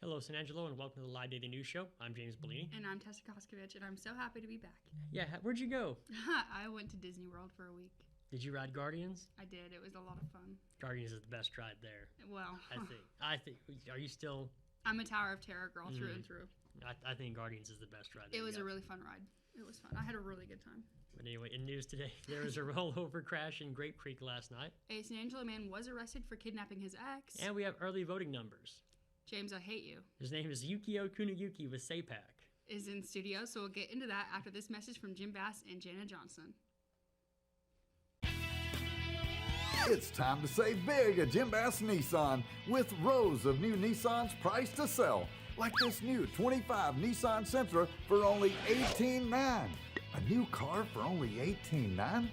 Hello, San Angelo, and welcome to the Live Daily News Show. I'm James Bouligny. And I'm Tessa Koskovich, and I'm so happy to be back. Yeah, where'd you go? I went to Disney World for a week. Did you ride Guardians? I did. It was a lot of fun. Guardians is the best ride there. Well, I think. Are you still? I'm a Tower of Terror girl through and through. I think Guardians is the best ride. It was a really fun ride. It was fun. I had a really good time. But anyway, in news today, there was a rollover crash in Grape Creek last night. A San Angelo man was arrested for kidnapping his ex. And we have early voting numbers. James, I hate you. His name is Yukio Kuniyuki with SAPAC. Is in studio, so we'll get into that after this message from Jim Bass and Jana Johnson. It's time to save big at Jim Bass Nissan with rows of new Nissans priced to sell. Like this new 25 Nissan Sentra for only $18,900. A new car for only $18,900?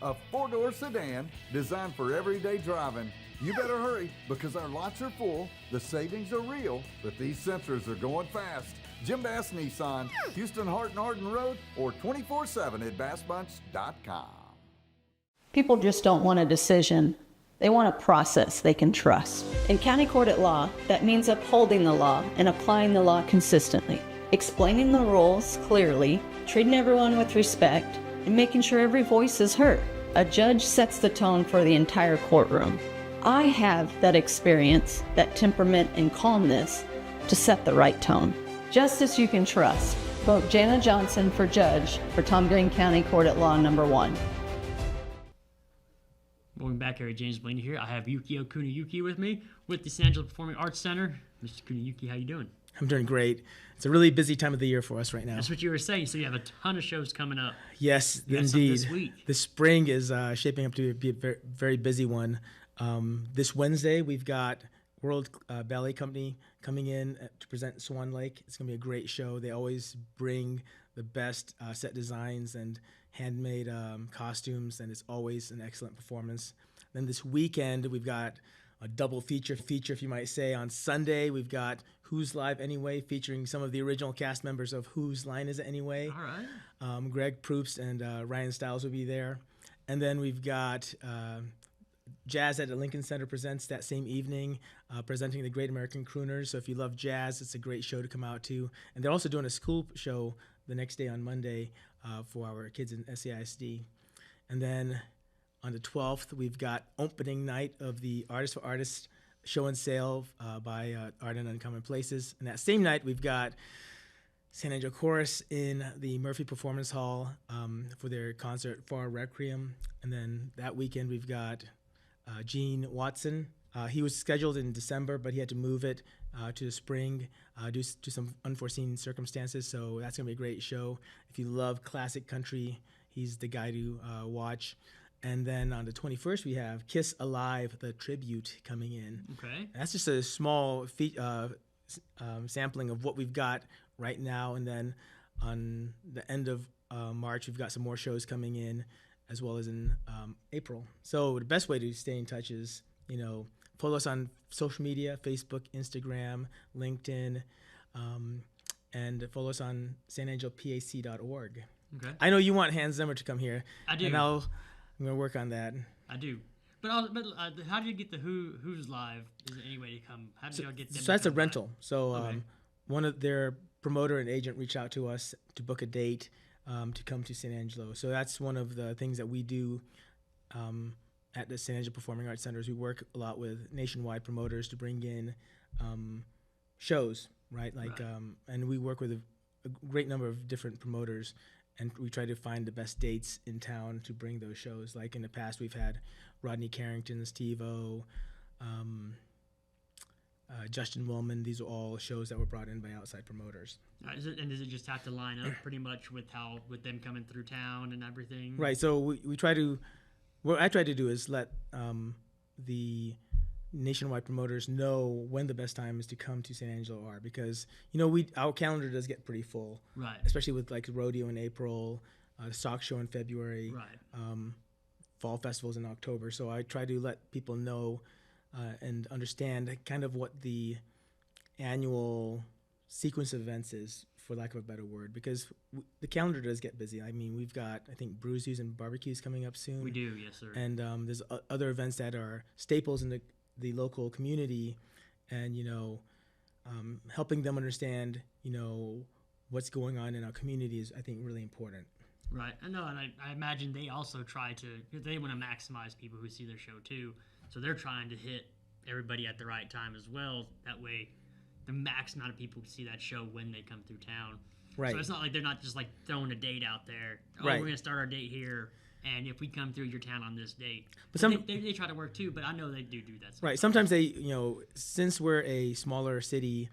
A four-door sedan designed for everyday driving. You better hurry because our lots are full, the savings are real, but these Sentras are going fast. Jim Bass Nissan, Houston Hart and Arden Road, or 24/7 at bassbunch.com. People just don't want a decision. They want a process they can trust. In county court at law, that means upholding the law and applying the law consistently, explaining the rules clearly, treating everyone with respect, and making sure every voice is heard. A judge sets the tone for the entire courtroom. I have that experience, that temperament and calmness to set the right tone. Justice you can trust. Vote Jana Johnson for judge for Tom Green County Court at Law number 1. Welcome back, Harry. James Bouligny here. I have Yukio Kuniyuki with me with the San Angelo Performing Arts Center. Mr. Kuniyuki, how you doing? I'm doing great. It's a really busy time of the year for us right now. That's what you were saying. So you have a ton of shows coming up. Yes, You got some indeed. this week. The spring is shaping up to be a very, very busy one. This Wednesday, we've got World Ballet Company coming in to present Swan Lake. It's going to be a great show. They always bring the best set designs and handmade costumes, and it's always an excellent performance. Then this weekend, we've got a double feature, if you might say. On Sunday, we've got Who's Live Anyway, featuring some of the original cast members of Whose Line Is It Anyway. All right. Greg Proops and Ryan Stiles will be there. And then we've got Jazz at the Lincoln Center presents that same evening, presenting the Great American Crooners. So if you love jazz, it's a great show to come out to. And they're also doing a school show the next day on Monday for our kids in SAISD. And then on the 12th, we've got opening night of the Artist for Artists show and sale by Art and Uncommon Places. And that same night, we've got San Angelo Chorus in the Murphy Performance Hall for their concert For Requiem. And then that weekend, we've got Gene Watson. He was scheduled in December, but he had to move it to the spring due to some unforeseen circumstances. So that's going to be a great show. If you love classic country, he's the guy to watch. And then on the 21st, we have Kiss Alive, the tribute coming in. Okay. That's just a small sampling of what we've got right now. And then on the end of March, we've got some more shows coming in, as well as in April. So the best way to stay in touch is, follow us on social media, Facebook, Instagram, LinkedIn, and follow us on sanangelopac.org. Okay. I know you want Hans Zimmer to come here. I do. And I'm going to work on that. I do. But how did you get the Who's Live? Is there any way to come? How did y'all get them? So that's to a come rental. live? So Okay. one of their promoter and agent reached out to us to book a date to come to San Angelo. So that's one of the things that we do at the San Angelo Performing Arts Centers. We work a lot with nationwide promoters to bring in shows, right? Like, Right. and we work with a great number of different promoters, and we try to find the best dates in town to bring those shows. Like in the past, we've had Rodney Carrington, Steve-O, Justin Willman. These are all shows that were brought in by outside promoters. Does it just have to line up pretty much with them coming through town and everything? Right. So we try to. What I try to do is let the nationwide promoters know when the best time is to come to San Angelo are, because our calendar does get pretty full, Right. especially with like rodeo in April, the stock show in February, Right. fall festivals in October. So I try to let people know and understand kind of what the annual sequence of events is, for lack of a better word, because the calendar does get busy. I mean, we've got, I think, Brews and Barbecues coming up soon. We do, yes, sir. And there's other events that are staples in the local community. And, helping them understand, what's going on in our community is, I think, really important. Right. I know, and I imagine they also try to, because they want to maximize people who see their show too. So they're trying to hit everybody at the right time as well. That way, the max amount of people see that show when they come through town. Right. So it's not like they're not just like throwing a date out there. Oh, Right. we're going to start our date here, and if we come through your town on this date. But they try to work too, but I know they do that. Right. Sometimes they, since we're a smaller city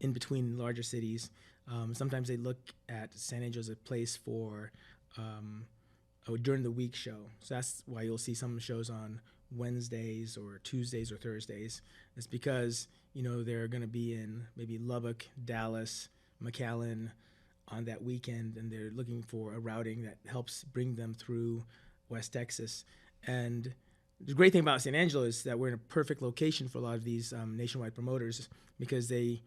in between larger cities, sometimes they look at San Angelo as a place for during the week show. So that's why you'll see some shows on Wednesdays or Tuesdays or Thursdays. It's because, they're going to be in maybe Lubbock, Dallas, McAllen on that weekend, and they're looking for a routing that helps bring them through West Texas. And the great thing about San Angelo is that we're in a perfect location for a lot of these nationwide promoters, because they're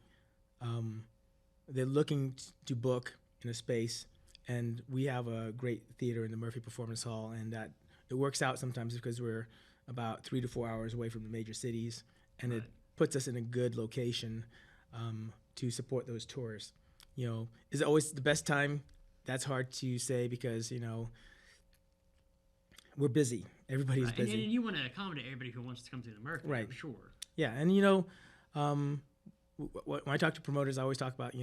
looking to book in a space, and we have a great theater in the Murphy Performance Hall, and that it works out sometimes because we're about 3 to 4 hours away from the major cities, and it puts us in a good location to support those tours. Is it always the best time? That's hard to say because, we're busy. Everybody's busy. And you want to accommodate everybody who wants to come through the Murphy, Right. I'm sure. Yeah, and when I talk to promoters, I always talk about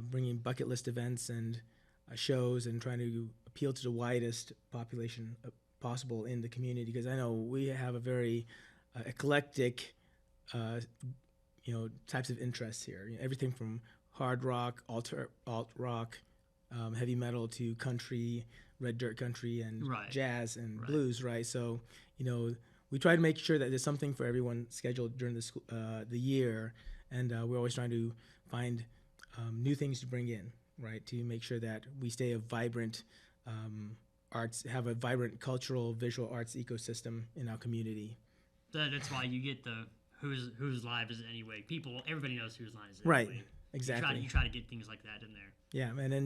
bringing bucket list events and shows and trying to appeal to the widest population possible in the community, because I know we have a very eclectic types of interests here. Everything from hard rock, alt rock, heavy metal to country, red dirt country, and jazz and blues. Right. So we try to make sure that there's something for everyone scheduled during the year, and we're always trying to find new things to bring in, right, to make sure that we stay a vibrant have a vibrant cultural visual arts ecosystem in our community. That's why you get the whose live is it anyway. Everybody knows whose line is it Right. anyway. Exactly. You try to get things like that in there. Yeah, and then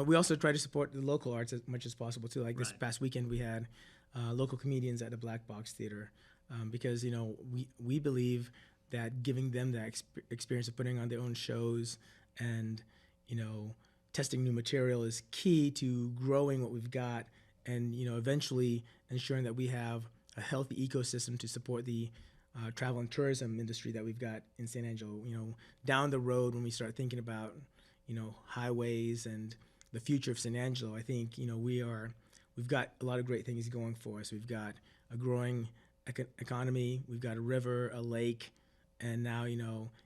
we also try to support the local arts as much as possible too. Like this past weekend, we had local comedians at the Black Box Theater, because we believe that giving them that experience of putting on their own shows and testing new material is key to growing what we've got, and eventually ensuring that we have a healthy ecosystem to support the travel and tourism industry that we've got in San Angelo. Down the road, when we start thinking about highways and the future of San Angelo, I think we've got a lot of great things going for us. We've got a growing economy, we've got a river, a lake, and now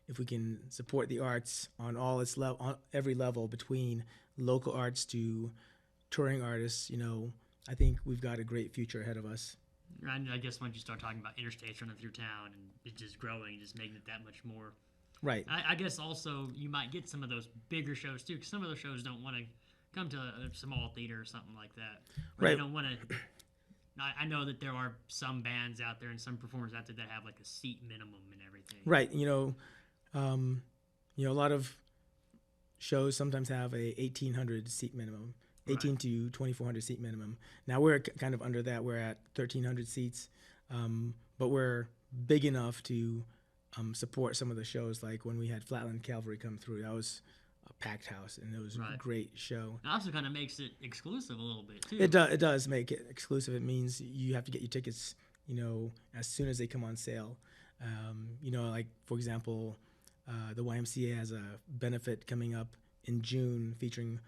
if we can support the arts on all its on every level, between local arts to touring artists, I think we've got a great future ahead of us. And I guess once you start talking about interstates running through town and it's just growing, just making it that much more. Right. I guess also you might get some of those bigger shows too, because some of those shows don't want to come to a small theater or something like that. Or they don't want to. I know that there are some bands out there and some performers out there that have like a seat minimum and everything. Right. A lot of shows sometimes have a 1,800 seat minimum. 18 to 2,400 seat minimum. Now we're kind of under that. We're at 1,300 seats, but we're big enough to support some of the shows. Like when we had Flatland Cavalry come through, that was a packed house, and it was a great show. It also kind of makes it exclusive a little bit too. It does make it exclusive. It means you have to get your tickets, as soon as they come on sale. Like for example, the YMCA has a benefit coming up in June featuring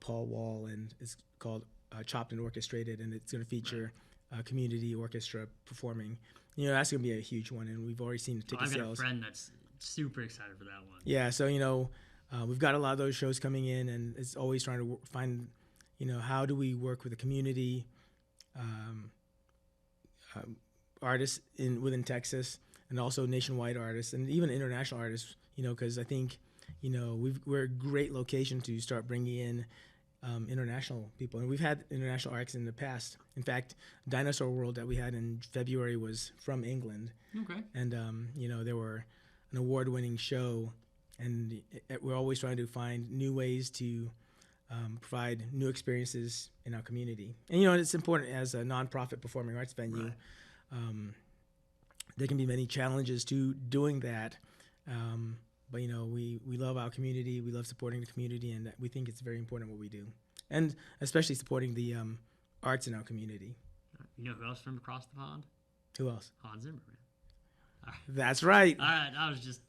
Paul Wall, and it's called Chopped and Orchestrated, and it's going to feature a community orchestra performing. That's going to be a huge one, and we've already seen the ticket sales. I've got a friend that's super excited for that one. Yeah, so we've got a lot of those shows coming in, and it's always trying to find, how do we work with the community artists within Texas, and also nationwide artists, and even international artists. Because I think we're a great location to start bringing in international people. And we've had international artists in the past. In fact, Dinosaur World that we had in February was from England. Okay. And, they were an award-winning show. And we're always trying to find new ways to provide new experiences in our community. And, it's important as a nonprofit performing arts venue. There can be many challenges to doing that. But we love our community. We love supporting the community, and we think it's very important what we do, and especially supporting the arts in our community. You know who else from across the pond? Who else? Hans Zimmerman. That's right. All right,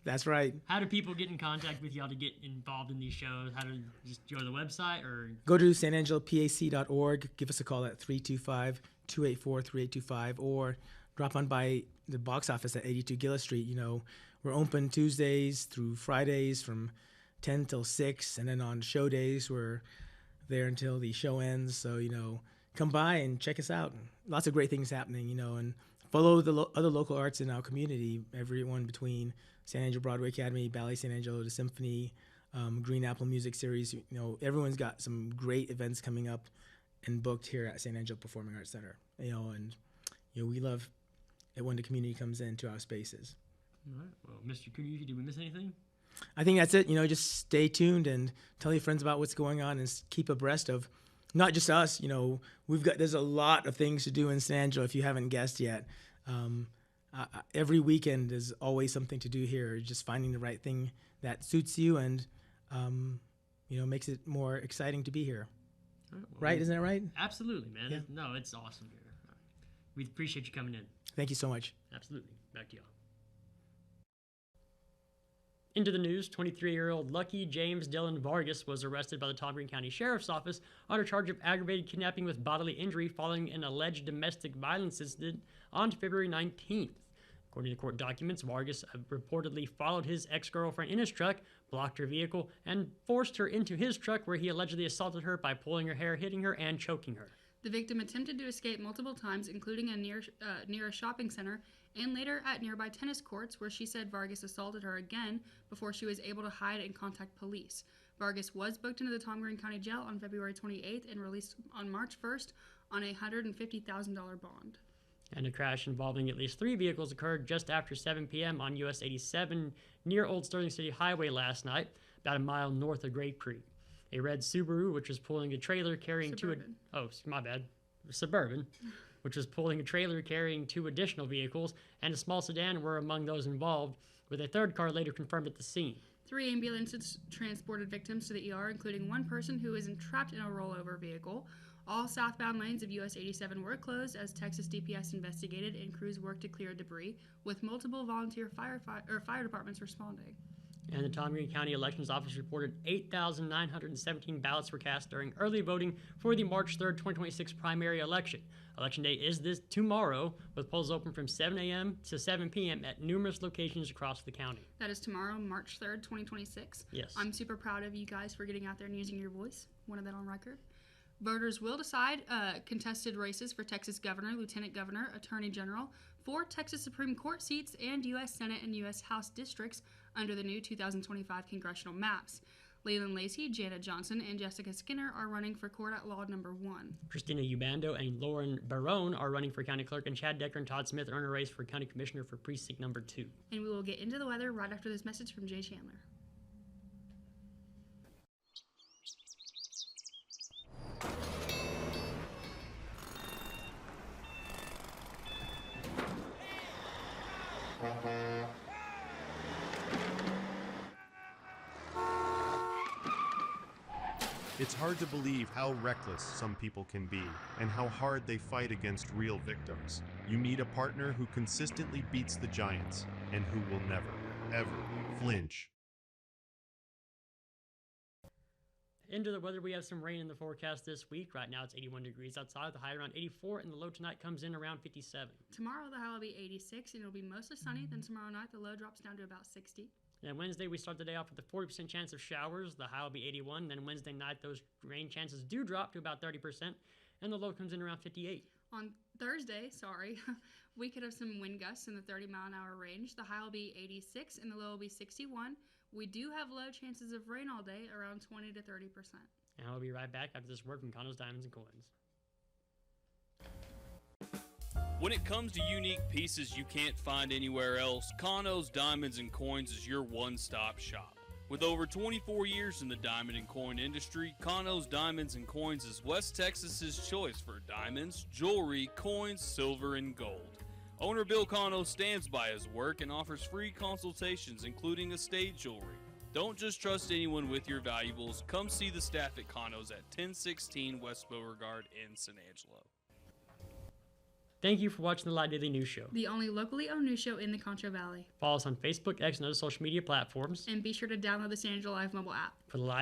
That's right. How do people get in contact with y'all to get involved in these shows? How do just go to the website or go to sanangelopac.org. Give us a call at 325-284-3825, or drop on by the box office at 82 Gillis Street. We're open Tuesdays through Fridays from 10 till 6, and then on show days we're there until the show ends. So come by and check us out. Lots of great things happening. And follow the other local arts in our community, everyone between San Angelo Broadway Academy, Ballet San Angelo, the Symphony, Green Apple Music Series. Everyone's got some great events coming up and booked here at San Angelo Performing Arts Center. And we love it when the community comes into our spaces. All right. Well, Mr. Kuniyuki, did we miss anything? I think that's it. Just stay tuned and tell your friends about what's going on and keep abreast of not just us. There's a lot of things to do in San Angelo if you haven't guessed yet. Every weekend is always something to do here. Just finding the right thing that suits you and makes it more exciting to be here. All right, well, right? Isn't that right? Absolutely, man. Yeah. No, it's awesome here. We appreciate you coming in. Thank you so much. Absolutely. Back to y'all. Into the news, 23-year-old Lucky James Dylan Vargas was arrested by the Tom Green County Sheriff's Office on a charge of aggravated kidnapping with bodily injury following an alleged domestic violence incident on February 19th. According to court documents, Vargas reportedly followed his ex-girlfriend in his truck, blocked her vehicle, and forced her into his truck where he allegedly assaulted her by pulling her hair, hitting her, and choking her. The victim attempted to escape multiple times, including near a shopping center and later at nearby tennis courts, where she said Vargas assaulted her again before she was able to hide and contact police. Vargas was booked into the Tom Green County Jail on February 28th and released on March 1st on a $150,000 bond. And a crash involving at least 3 vehicles occurred just after 7 p.m. on US 87 near Old Sterling City Highway last night, about a mile north of Grape Creek. A red Subaru, which was pulling a trailer carrying Suburban, which was pulling a trailer carrying 2 additional vehicles, and a small sedan were among those involved, with a third car later confirmed at the scene. 3 ambulances transported victims to the ER, including 1 person who is entrapped in a rollover vehicle. All southbound lanes of US 87 were closed as Texas DPS investigated and crews worked to clear debris, with multiple volunteer fire departments responding. And the Tom Green County Elections Office reported 8,917 ballots were cast during early voting for the March 3rd, 2026 primary election. Election day is tomorrow, with polls open from 7 a.m. to 7 p.m. at numerous locations across the county. That is tomorrow, March 3rd, 2026. Yes. I'm super proud of you guys for getting out there and using your voice. Wanted that on record. Voters will decide contested races for Texas Governor, Lieutenant Governor, Attorney General, 4 Texas Supreme Court seats, and U.S. Senate and U.S. House districts under the new 2025 congressional maps. Leland Lacey, Janet Johnson, and Jessica Skinner are running for Court at Law number 1. Christina Ubando and Lauren Barone are running for County Clerk, and Chad Decker and Todd Smith are in a race for County Commissioner for Precinct number 2. And we will get into the weather right after this message from Jay Chandler. It's hard to believe how reckless some people can be and how hard they fight against real victims. You need a partner who consistently beats the giants and who will never, ever flinch. Into the weather, we have some rain in the forecast this week. Right now it's 81 degrees outside, the high around 84, and the low tonight comes in around 57. Tomorrow the high will be 86, and it'll be mostly sunny. Then tomorrow night the low drops down to about 60. And Wednesday, we start the day off with a 40% chance of showers. The high will be 81. Then Wednesday night, those rain chances do drop to about 30%, and the low comes in around 58. On Thursday, we could have some wind gusts in the 30-mile-an-hour range. The high will be 86, and the low will be 61. We do have low chances of rain all day, around 20 to 30%. And I'll be right back after this word from Condos, Diamonds, and Coins. When it comes to unique pieces you can't find anywhere else, Condos, Diamonds, and Coins is your one-stop shop. With over 24 years in the diamond and coin industry, Condos, Diamonds, and Coins is West Texas's choice for diamonds, jewelry, coins, silver, and gold. Owner Bill Cano stands by his work and offers free consultations, including estate jewelry. Don't just trust anyone with your valuables. Come see the staff at Cano's at 1016 West Beauregard in San Angelo. Thank you for watching the Live Daily News Show. The only locally owned news show in the Concho Valley. Follow us on Facebook, X, and other social media platforms. And be sure to download the San Angelo Live mobile app. For the live